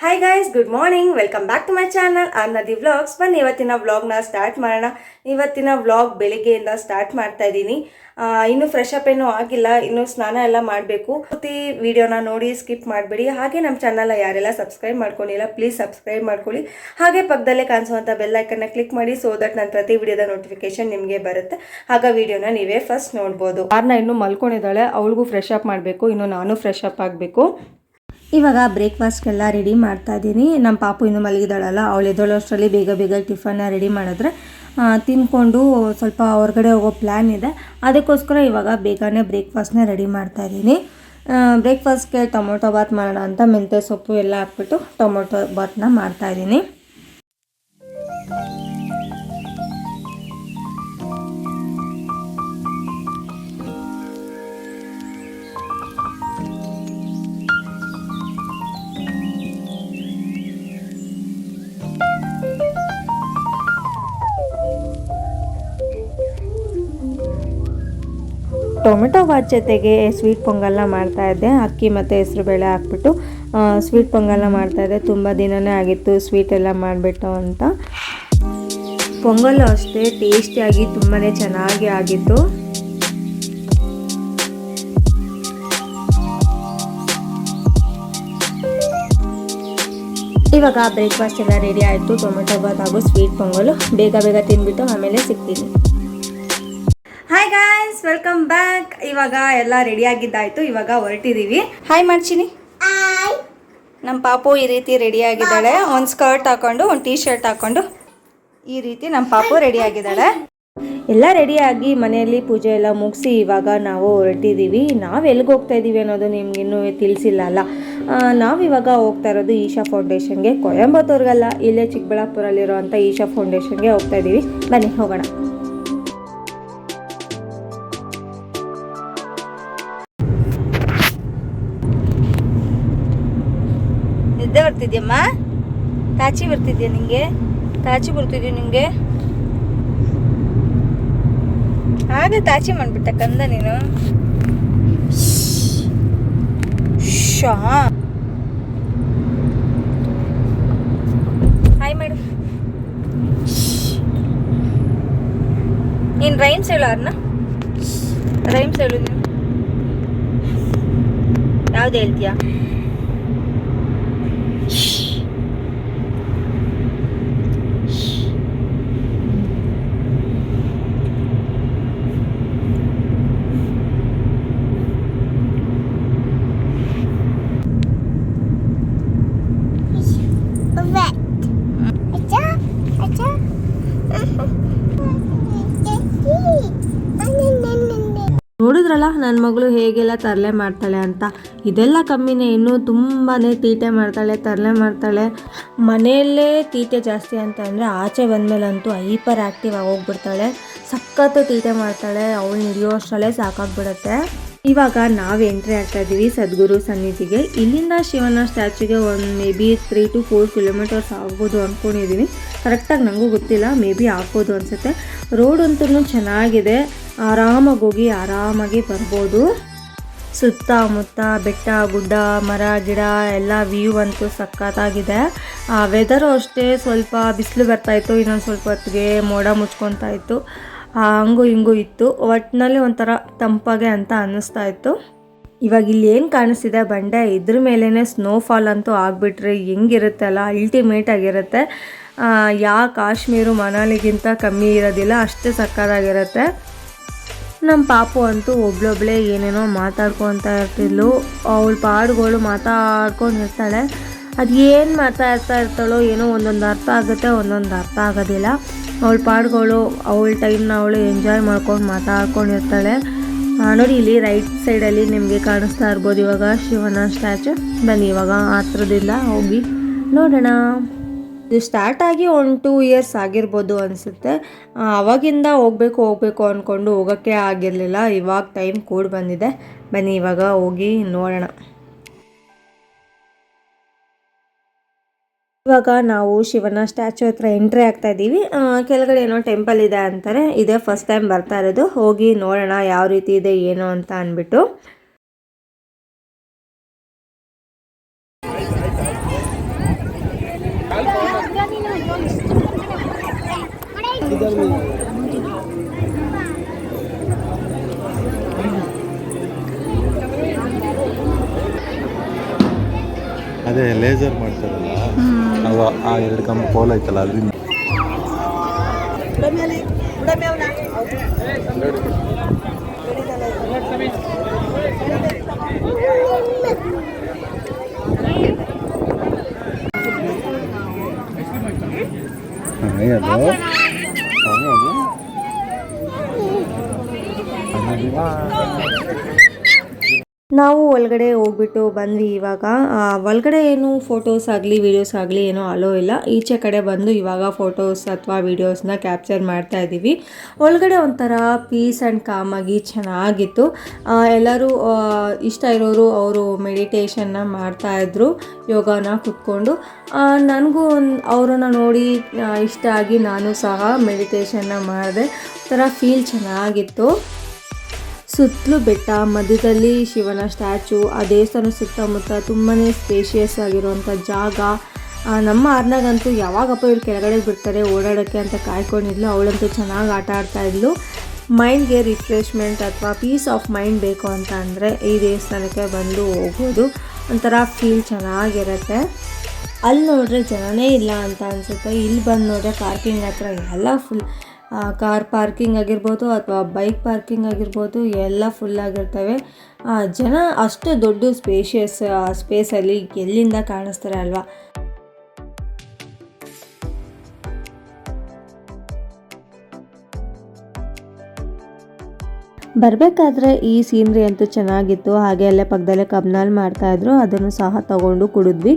Hi guys, good morning. Welcome back to my channel ಅನ್ನದಿ vlogs. ಬನ್ನಿ ಇವತ್ತಿನ ವ್ಲಾಗ್ನ ಸ್ಟಾರ್ಟ್ ಮಾಡೋಣ. ಇವತ್ತಿನ ವ್ಲಾಗ್ ಬೆಳಿಗ್ಗೆಯಿಂದ ಸ್ಟಾರ್ಟ್ ಮಾಡ್ತಾ ಇದ್ದೀನಿ. ಇನ್ನೂ ಫ್ರೆಶ್ ಅಪ್ ಏನೂ ಆಗಿಲ್ಲ, ಇನ್ನೂ ಸ್ನಾನ ಎಲ್ಲ ಮಾಡಬೇಕು. ಪ್ರತಿ ವಿಡಿಯೋನ ನೋಡಿ ಸ್ಕಿಪ್ ಮಾಡಬೇಡಿ. ಹಾಗೆ ನಮ್ಮ ಚಾನಲ್ನ ಯಾರೆಲ್ಲ ಸಬ್ಸ್ಕ್ರೈಬ್ ಮಾಡ್ಕೊಂಡಿಲ್ಲ ಪ್ಲೀಸ್ ಸಬ್ಸ್ಕ್ರೈಬ್ ಮಾಡ್ಕೊಳ್ಳಿ. ಹಾಗೆ ಪಕ್ಕದಲ್ಲೇ ಕಾಣಿಸುವಂಥ ಬೆಲ್ ಐಕನ್ನ ಕ್ಲಿಕ್ ಮಾಡಿ, ಸೋ ದಟ್ ನನ್ನ ಪ್ರತಿ ವಿಡಿಯೋದ ನೋಟಿಫಿಕೇಶನ್ ನಿಮಗೆ ಬರುತ್ತೆ. ಆಗ ವಿಡಿಯೋನ ನೀವೇ ಫಸ್ಟ್ ನೋಡ್ಬೋದು. ಯಾರನ್ನ ಇನ್ನೂ ಮಲ್ಕೊಂಡಿದ್ದಾಳೆ, ಅವಳಿಗೂ ಫ್ರೆಶ್ ಅಪ್ ಮಾಡಬೇಕು, ಇನ್ನು ನಾನು ಫ್ರೆಶ್ ಅಪ್ ಆಗಬೇಕು. ಇವಾಗ ಬ್ರೇಕ್ಫಾಸ್ಟ್ಗೆಲ್ಲ ರೆಡಿ ಮಾಡ್ತಾ ಇದ್ದೀನಿ. ನಮ್ಮ ಪಾಪು ಇನ್ನೂ ಮಲಗಿದಾಳಲ್ಲ, ಅವಳು ಎದ್ದೋಳಷ್ಟರಲ್ಲಿ ಬೇಗ ಬೇಗ ಟಿಫನ್ನ ರೆಡಿ ಮಾಡಿದ್ರೆ ತಿಂದ್ಕೊಂಡು ಸ್ವಲ್ಪ ಹೊರಗಡೆ ಹೋಗೋ ಪ್ಲ್ಯಾನ್ ಇದೆ. ಅದಕ್ಕೋಸ್ಕರ ಇವಾಗ ಬೇಗನೆ ಬ್ರೇಕ್ಫಾಸ್ಟ್ನ ರೆಡಿ ಮಾಡ್ತಾ ಇದ್ದೀನಿ. ಬ್ರೇಕ್ಫಾಸ್ಟ್ಗೆ ಟೊಮೊಟೊ ಬಾತ್ ಮಾಡೋಣ ಅಂತ ಮೆಂತ್ಯ ಸೊಪ್ಪು ಎಲ್ಲ ಹಾಕ್ಬಿಟ್ಟು ಟೊಮೊಟೊ ಬಾತ್ನ ಮಾಡ್ತಾಯಿದ್ದೀನಿ. ಟೊಮೆಟೊ ಬಾತ್ ಜೊತೆಗೆ ಸ್ವೀಟ್ ಪೊಂಗಲ್ನ ಮಾಡ್ತಾಯಿದ್ದೆ. ಅಕ್ಕಿ ಮತ್ತು ಹೆಸರುಬೇಳೆ ಹಾಕ್ಬಿಟ್ಟು ಸ್ವೀಟ್ ಪೊಂಗಲ್ನ ಮಾಡ್ತಾಯಿದ್ದೆ. ತುಂಬ ದಿನವೇ ಆಗಿತ್ತು ಸ್ವೀಟ್ ಎಲ್ಲ ಮಾಡಿಬಿಟ್ಟು ಅಂತ. ಪೊಂಗಲ್ಲು ಅಷ್ಟೇ ಟೇಸ್ಟಿಯಾಗಿ ತುಂಬಾ ಚೆನ್ನಾಗಿ ಆಗಿತ್ತು. ಇವಾಗ ಬ್ರೇಕ್ಫಾಸ್ಟ್ ಎಲ್ಲ ರೆಡಿ ಆಯಿತು. ಟೊಮೆಟೊ ಬಾತ್ ಹಾಗೂ ಸ್ವೀಟ್ ಪೊಂಗಲ್ಲು ಬೇಗ ಬೇಗ ತಿಂದ್ಬಿಟ್ಟು ಆಮೇಲೆ ಸಿಗ್ತೀನಿ. Hi guys, welcome back. ಇವಾಗ ಎಲ್ಲ ರೆಡಿ ಆಗಿದ್ದಾಯಿತು, ಇವಾಗ ಹೊರಟಿದ್ದೀವಿ. ಹಾಯ್ ಮಾಡ್ತೀನಿ. ನಮ್ಮ ಪಾಪು ಈ ರೀತಿ ರೆಡಿ ಆಗಿದ್ದಾಳೆ. ಒಂದು ಸ್ಕರ್ಟ್ ಹಾಕೊಂಡು ಒಂದು ಟೀ ಶರ್ಟ್ ಹಾಕೊಂಡು ಈ ರೀತಿ ನಮ್ಮ ಪಾಪು ರೆಡಿ ಆಗಿದ್ದಾಳೆ. ಎಲ್ಲ ರೆಡಿಯಾಗಿ ಮನೆಯಲ್ಲಿ ಪೂಜೆ ಎಲ್ಲ ಮುಗಿಸಿ ಇವಾಗ ನಾವು ಹೊರಟಿದ್ದೀವಿ. ನಾವು ಎಲ್ಲಿಗೆ ಹೋಗ್ತಾ ಇದ್ದೀವಿ ಅನ್ನೋದು ನಿಮ್ಗಿನ್ನೂ ತಿಳಿಸಿಲ್ಲ ಅಲ್ಲ. ನಾವಿವಾಗ ಹೋಗ್ತಾ ಇರೋದು ಈಶಾ ಫೌಂಡೇಶನ್ಗೆ. ಕೊಯಂಬತ್ತೂರ್ಗಲ್ಲ, ಇಲ್ಲೇ ಚಿಕ್ಕಬಳ್ಳಾಪುರಲ್ಲಿರೋವಂಥ ಈಶಾ ಫೌಂಡೇಶನ್ಗೆ ಹೋಗ್ತಾ ಇದ್ದೀವಿ. ಬನ್ನಿ ಹೋಗೋಣ. ನಿದ್ದೆ ಬರ್ತಿದ್ಯಮ್ಮ? ತಾಚಿ ಬರ್ತಿದ್ಯಾ ನಿಂಗೆ? ತಾಚಿ ಬರ್ತಿದ್ಯಾ ನಿಂಗೆ? ಹಾಗೆ ತಾಚಿ ಮಾಡ್ಬಿಟ್ಟ ಕಂದ ನೀನು. ಹಾಯ್ ಮಾಡು. ನೀನು ರೈಮ್ಸ್ ಹೇಳು. ಅವ್ರನ್ನ ರೈಮ್ಸ್ ಹೇಳು. ನೀನು ಯಾವ್ದು ಹೇಳ್ತೀಯಾ? ನೋಡಿದ್ರಲ್ಲ ನನ್ನ ಮಗಳು ಹೇಗೆಲ್ಲ ತರಲೆ ಮಾಡ್ತಾಳೆ ಅಂತ. ಇದೆಲ್ಲ ಕಮ್ಮಿನೇ, ಇನ್ನೂ ತುಂಬಾ ತೀಟೆ ಮಾಡ್ತಾಳೆ, ತರಲೆ ಮಾಡ್ತಾಳೆ. ಮನೆಯಲ್ಲೇ ತೀಟೆ ಜಾಸ್ತಿ ಅಂತ ಅಂದರೆ ಆಚೆ ಬಂದಮೇಲಂತೂ ಹೈಪರ್ ಆ್ಯಕ್ಟಿವ್ ಆಗೋಗ್ಬಿಡ್ತಾಳೆ. ಸಖತ್ತು ತೀಟೆ ಮಾಡ್ತಾಳೆ. ಅವಳು ಹಿಡಿಯೋ ಅಷ್ಟರಲ್ಲೇ ಸಾಕಾಗ್ಬಿಡುತ್ತೆ. ಇವಾಗ ನಾವು ಎಂಟ್ರಿ ಆಗ್ತಾ ಇದ್ದೀವಿ ಸದ್ಗುರು ಸನ್ನಿಧಿಗೆ. ಇಲ್ಲಿಂದ ಶಿವನ ಸ್ಟ್ಯಾಚ್ಯೂಗೆ ಒಂದು ಮೇ ಬಿ 3 to 4 ಕಿಲೋಮೀಟರ್ಸ್ ಆಗ್ಬೋದು ಅಂದ್ಕೊಂಡಿದ್ದೀನಿ. ಕರೆಕ್ಟಾಗಿ ನನಗೂ ಗೊತ್ತಿಲ್ಲ, ಮೇ ಬಿ ಆಗ್ಬೋದು ಅನಿಸುತ್ತೆ. ರೋಡ್ ಅಂತೂ ಚೆನ್ನಾಗಿದೆ, ಆರಾಮಾಗಿ ಹೋಗಿ ಆರಾಮಾಗಿ ಬರ್ಬೋದು. ಸುತ್ತಮುತ್ತ ಬೆಟ್ಟ ಗುಡ್ಡ ಮರ ಗಿಡ ಎಲ್ಲ ವ್ಯೂ ಅಂತೂ ಸಖತ್ತಾಗಿದೆ. ವೆದರು ಅಷ್ಟೇ ಸ್ವಲ್ಪ ಬಿಸಿಲು ಬರ್ತಾಯಿತ್ತು, ಇನ್ನೊಂದು ಸ್ವಲ್ಪ ಹೊತ್ತಿಗೆ ಮೋಡ ಮುಚ್ಕೊತಾ ಇತ್ತು. ಹಂಗೂ ಹಿಂಗೂ ಇತ್ತು. ಒಟ್ಟಿನಲ್ಲಿ ಒಂಥರ ತಂಪಾಗೆ ಅಂತ ಅನ್ನಿಸ್ತಾ ಇತ್ತು. ಇವಾಗ ಇಲ್ಲಿ ಏನು ಕಾಣಿಸ್ತಿದೆ ಬಂಡೆ, ಇದ್ರ ಮೇಲೇ ಸ್ನೋಫಾಲ್ ಅಂತೂ ಆಗಿಬಿಟ್ರೆ ಹೆಂಗಿರುತ್ತೆ ಅಲ್ಲ, ಅಲ್ಟಿಮೇಟ್ ಆಗಿರುತ್ತೆ. ಕಾಶ್ಮೀರು ಮನಾಲಿಗಿಂತ ಕಮ್ಮಿ ಇರೋದಿಲ್ಲ, ಅಷ್ಟೇ ಸಕ್ಕತ್ತಾಗಿರುತ್ತೆ. ನಮ್ಮ ಪಾಪು ಅಂತೂ ಒಬ್ಳೊಬ್ಳೆ ಏನೇನೋ ಮಾತಾಡ್ಕೊತಾ ಇರ್ತಿದ್ಲು. ಅವಳ ಪಾಡುಗಳು ಮಾತಾಡ್ಕೊಂಡಿರ್ತಾಳೆ. ಅದು ಏನು ಮಾತಾಡ್ತಾ ಇರ್ತಾಳೋ ಏನೋ, ಒಂದೊಂದು ಅರ್ಥ ಆಗುತ್ತೆ, ಒಂದೊಂದು ಅರ್ಥ ಆಗೋದಿಲ್ಲ. ಅವಳ ಪಾಡುಗಳು ಅವಳ ಟೈಮ್ನ ಅವಳು ಎಂಜಾಯ್ ಮಾಡ್ಕೊಂಡು ಮಾತಾಡ್ಕೊಂಡಿರ್ತಾಳೆ. ನೋಡಿ ಇಲ್ಲಿ ರೈಟ್ ಸೈಡಲ್ಲಿ ನಿಮಗೆ ಕಾಣಿಸ್ತಾ ಇರ್ಬೋದು ಇವಾಗ ಶಿವನ ಸ್ಟ್ಯಾಚು. ಬನ್ನಿ ಇವಾಗ ಹತ್ರದಿಂದ ಹೋಗಿ ನೋಡೋಣ. ಇದು ಸ್ಟಾರ್ಟ್ ಆಗಿ 1-2 ಇಯರ್ಸ್ ಆಗಿರ್ಬೋದು ಅನಿಸುತ್ತೆ. ಅವಾಗಿಂದ ಹೋಗಬೇಕು ಅಂದ್ಕೊಂಡು ಹೋಗೋಕ್ಕೆ ಆಗಿರಲಿಲ್ಲ. ಇವಾಗ ಟೈಮ್ ಕೂಡ ಬಂದಿದೆ. ಬನ್ನಿ ಇವಾಗ ಹೋಗಿ ನೋಡೋಣ. ಇವಾಗ ನಾವು ಶಿವನ ಸ್ಟ್ಯಾಚು ಹತ್ರ ಎಂಟ್ರಿ ಆಗ್ತಾ ಇದ್ದೀವಿ. ಕೆಳಗಡೆ ಏನೋ ಟೆಂಪಲ್ ಇದೆ ಅಂತಾರೆ. ಇದೇ ಫಸ್ಟ್ ಟೈಮ್ ಬರ್ತಾ ಇರೋದು. ಹೋಗಿ ನೋಡೋಣ ಯಾವ ರೀತಿ ಇದೆ ಏನು ಅಂತ ಅಂದ್ಬಿಟ್ಟು. ಅದೇ ಲೇಸರ್ ಮಾಡ್ತಾರಲ್ಲ ಅವ ಆ 2 ಕಂಬ ಪೋಲ್ ಐತಲ್ಲ ಅದರಿಂದ ನಾವು ಒಳಗಡೆ ಹೋಗ್ಬಿಟ್ಟು ಬಂದ್ವಿ. ಇವಾಗ ಒಳಗಡೆ ಏನು ಫೋಟೋಸ್ ಆಗಲಿ ವೀಡಿಯೋಸ್ ಆಗಲಿ ಏನೋ ಅಲೋ ಇಲ್ಲ. ಈಚೆ ಕಡೆ ಬಂದು ಇವಾಗ ಫೋಟೋಸ್ ಅಥವಾ ವೀಡಿಯೋಸ್ನ ಕ್ಯಾಪ್ಚರ್ ಮಾಡ್ತಾ ಇದ್ದೀವಿ. ಒಳಗಡೆ ಒಂಥರ ಪೀಸ್ ಆ್ಯಂಡ್ ಕಾಮಾಗಿ ಚೆನ್ನಾಗಿತ್ತು. ಎಲ್ಲರೂ ಇಷ್ಟ ಇರೋರು ಅವರು ಮೆಡಿಟೇಷನ್ನ ಮಾಡ್ತಾಯಿದ್ರು, ಯೋಗನ ಕುತ್ಕೊಂಡು. ನನಗೂ ಅವರನ್ನು ನೋಡಿ ಇಷ್ಟ ಆಗಿ ನಾನು ಸಹ ಮೆಡಿಟೇಷನ್ನ ಮಾಡಿದೆ. ಒಂಥರ ಫೀಲ್ ಚೆನ್ನಾಗಿತ್ತು. ಸುತ್ತಲೂ ಬೆಟ್ಟ, ಮಧ್ಯದಲ್ಲಿ ಶಿವನ ಸ್ಟ್ಯಾಚು, ಆ ದೇವಸ್ಥಾನ ಸುತ್ತಮುತ್ತ ತುಂಬಾ ಸ್ಪೇಷಿಯಸ್ ಆಗಿರುವಂಥ ಜಾಗ. ನಮ್ಮ ಆರ್ನಾಗಂತೂ ಯಾವಾಗಪ್ಪ ಇವ್ರು ಕೆಳಗಡೆ ಬಿಡ್ತಾರೆ ಓಡಾಡೋಕ್ಕೆ ಅಂತ ಕಾಯ್ಕೊಂಡಿದ್ಲು. ಅವಳಂತೂ ಚೆನ್ನಾಗಿ ಆಟ ಆಡ್ತಾಯಿದ್ಲು. ಮೈಂಡ್ಗೆ ರಿಫ್ರೆಶ್ಮೆಂಟ್ ಅಥವಾ ಪೀಸ್ ಆಫ್ ಮೈಂಡ್ ಬೇಕು ಅಂತ ಅಂದರೆ ಈ ದೇವಸ್ಥಾನಕ್ಕೆ ಬಂದು ಹೋಗೋದು ಒಂಥರ ಫೀಲ್ ಚೆನ್ನಾಗಿರುತ್ತೆ. ಅಲ್ಲಿ ನೋಡಿದ್ರೆ ಜನನೇ ಇಲ್ಲ ಅಂತ ಅನಿಸುತ್ತೆ. ಇಲ್ಲಿ ಬಂದು ನೋಡಿದ್ರೆ ಪಾರ್ಕಿಂಗ್ ಹತ್ರ ಎಲ್ಲ ಫುಲ್, ಕಾರ್ ಪಾರ್ಕಿಂಗ್ ಆಗಿರ್ಬೋದು ಅಥವಾ ಬೈಕ್ ಪಾರ್ಕಿಂಗ್ ಆಗಿರ್ಬೋದು ಎಲ್ಲ ಫುಲ್ಲಾಗಿರ್ತವೆ. ಜನ ಅಷ್ಟು ದೊಡ್ಡ ಸ್ಪೇಸಲ್ಲಿ ಎಲ್ಲಿಂದ ಕಾಣಿಸ್ತಾರೆ ಅಲ್ವಾ. ಬರಬೇಕಾದ್ರೆ ಈ ಸೀನ್ರಿ ಅಂತೂ ಚೆನ್ನಾಗಿತ್ತು. ಹಾಗೆ ಅಲ್ಲೇ ಪಕ್ಕದಲ್ಲೇ ಕಬ್ನಾಲ್ ಮಾಡ್ತಾಯಿದ್ರು, ಅದನ್ನು ಸಹ ತಗೊಂಡು ಕುಡಿದ್ವಿ.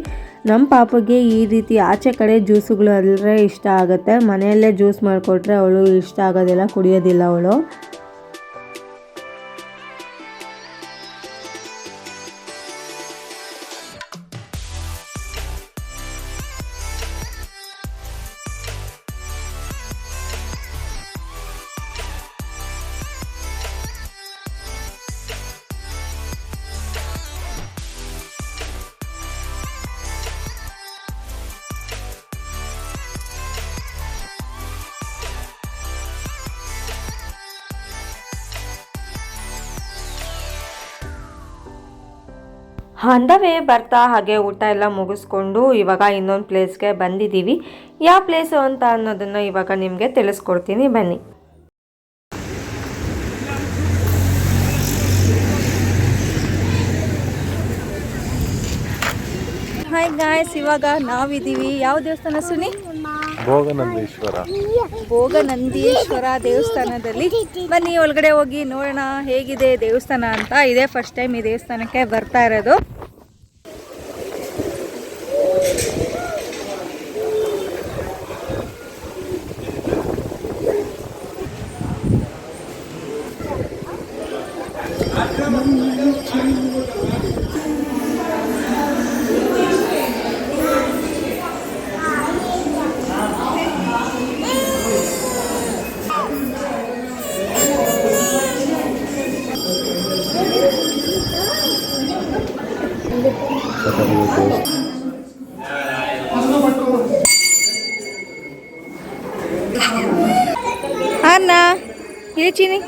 ನಮ್ಮ ಪಾಪಗೆ ಈ ರೀತಿ ಆಚೆ ಕಡೆ ಜ್ಯೂಸುಗಳು ಅಲ್ಲರೆ ಇಷ್ಟ ಆಗುತ್ತೆ. ಮನೆಯಲ್ಲೇ ಜ್ಯೂಸ್ ಮಾಡಿಕೊಟ್ರೆ ಅವಳು ಇಷ್ಟ ಆಗೋದಿಲ್ಲ, ಕುಡಿಯೋದಿಲ್ಲ ಅವಳು. ಆನ್ ದ ವೇ ಬರ್ತಾ ಹಾಗೆ ಊಟ ಎಲ್ಲ ಮುಗಿಸ್ಕೊಂಡು ಇವಾಗ ಇನ್ನೊಂದು ಪ್ಲೇಸ್ಗೆ ಬಂದಿದ್ದೀವಿ. ಯಾವ ಪ್ಲೇಸು ಅಂತ ಅನ್ನೋದನ್ನು ಇವಾಗ ನಿಮಗೆ ತಿಳಿಸ್ಕೊಡ್ತೀನಿ, ಬನ್ನಿ. ಹಾಯ್ ಗಾಯ್ಸ್, ಇವಾಗ ನಾವಿದ್ದೀವಿ ಯಾವ ದೇವಸ್ಥಾನ ಸುನಿ? ಭೋಗನಂದೀಶ್ವರ ದೇವಸ್ಥಾನದಲ್ಲಿ. ಬನ್ನಿ ಒಳಗಡೆ ಹೋಗಿ ನೋಡೋಣ ಹೇಗಿದೆ ದೇವಸ್ಥಾನ ಅಂತ. ಇದೇ ಫಸ್ಟ್ ಟೈಮ್ ಈ ದೇವಸ್ಥಾನಕ್ಕೆ ಬರ್ತಾ ಇರೋದು. ಅಣ್ಣ ಇಳಿಚಿನಿ.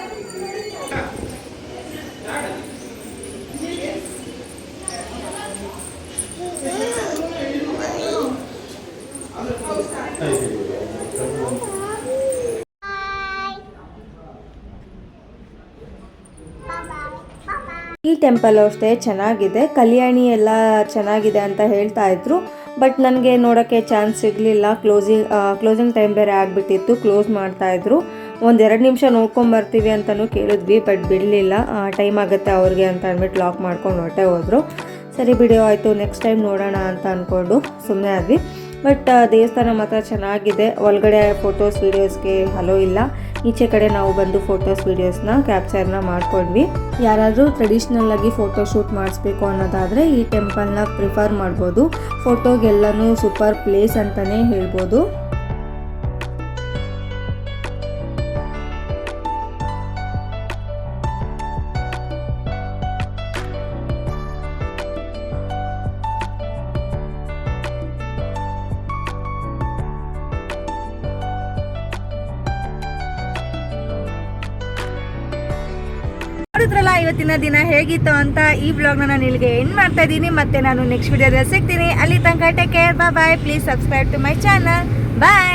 ಈ ಟೆಂಪಲ್ ಅಷ್ಟೇ ಚೆನ್ನಾಗಿದೆ. ಕಲ್ಯಾಣಿ ಎಲ್ಲ ಚೆನ್ನಾಗಿದೆ ಅಂತ ಹೇಳ್ತಾ ಇದ್ರು. ಬಟ್ ನನಗೆ ನೋಡೋಕ್ಕೆ ಚಾನ್ಸ್ ಸಿಗಲಿಲ್ಲ. ಕ್ಲೋಸಿಂಗ್ ಟೈಮ್ ಬೇರೆ ಆಗಿಬಿಟ್ಟಿತ್ತು, ಕ್ಲೋಸ್ ಮಾಡ್ತಾಯಿದ್ರು. 1-2 ನಿಮಿಷ ನೋಡ್ಕೊಂಬರ್ತೀವಿ ಅಂತಲೂ ಕೇಳಿದ್ವಿ, ಬಟ್ ಬಿಡಲಿಲ್ಲ. ಟೈಮ್ ಆಗುತ್ತೆ ಅವ್ರಿಗೆ ಅಂತ ಅಂದ್ಬಿಟ್ಟು ಲಾಕ್ ಮಾಡ್ಕೊಂಡು ಹೊರಟೆ ಹೋದರು. ಸರಿ ಬಿಡಿ ಆಯಿತು, ನೆಕ್ಸ್ಟ್ ಟೈಮ್ ನೋಡೋಣ ಅಂತ ಅಂದ್ಕೊಂಡು ಸುಮ್ಮನೆ ಆದ್ವಿ. ಬಟ್ ದೇವಸ್ಥಾನ ಮಾತ್ರ ಚೆನ್ನಾಗಿದೆ. ಒಳಗಡೆ ಫೋಟೋಸ್ ವೀಡಿಯೋಸ್ಗೆ ಅಲೋ ಇಲ್ಲ. ಈಚೆ ಕಡೆ ನಾವು ಬಂದು ಫೋಟೋಸ್ ವೀಡಿಯೋಸ್ನ ಕ್ಯಾಪ್ಚರ್ನ ಮಾಡ್ಕೊಂಡ್ವಿ. ಯಾರಾದರೂ ಟ್ರೆಡಿಷ್ನಲ್ ಆಗಿ ಫೋಟೋ ಶೂಟ್ ಮಾಡಿಸ್ಬೇಕು ಅನ್ನೋದಾದರೆ ಈ ಟೆಂಪಲ್ನ ಪ್ರಿಫರ್ ಮಾಡ್ಬೋದು. ಫೋಟೋಗೆಲ್ಲನೂ ಸೂಪರ್ ಪ್ಲೇಸ್ ಅಂತಲೇ ಹೇಳ್ಬೋದು. ನೋಡಿದ್ರಲ್ಲ ಇವತ್ತಿನ ದಿನ ಹೇಗಿತ್ತು ಅಂತ. ಈ ಬ್ಲಾಗ್ನ ನಾನು ಇಲ್ಲಿಗೆ ಎಂಡ್ ಮಾಡ್ತಾ ಇದ್ದೀನಿ. ಮತ್ತೆ ನಾನು ನೆಕ್ಸ್ಟ್ ವಿಡಿಯೋದಲ್ಲಿ ಸಿಗ್ತೀನಿ. ಅಲ್ಲಿ ತನಕ take care, bye. Please subscribe to my channel. Bye.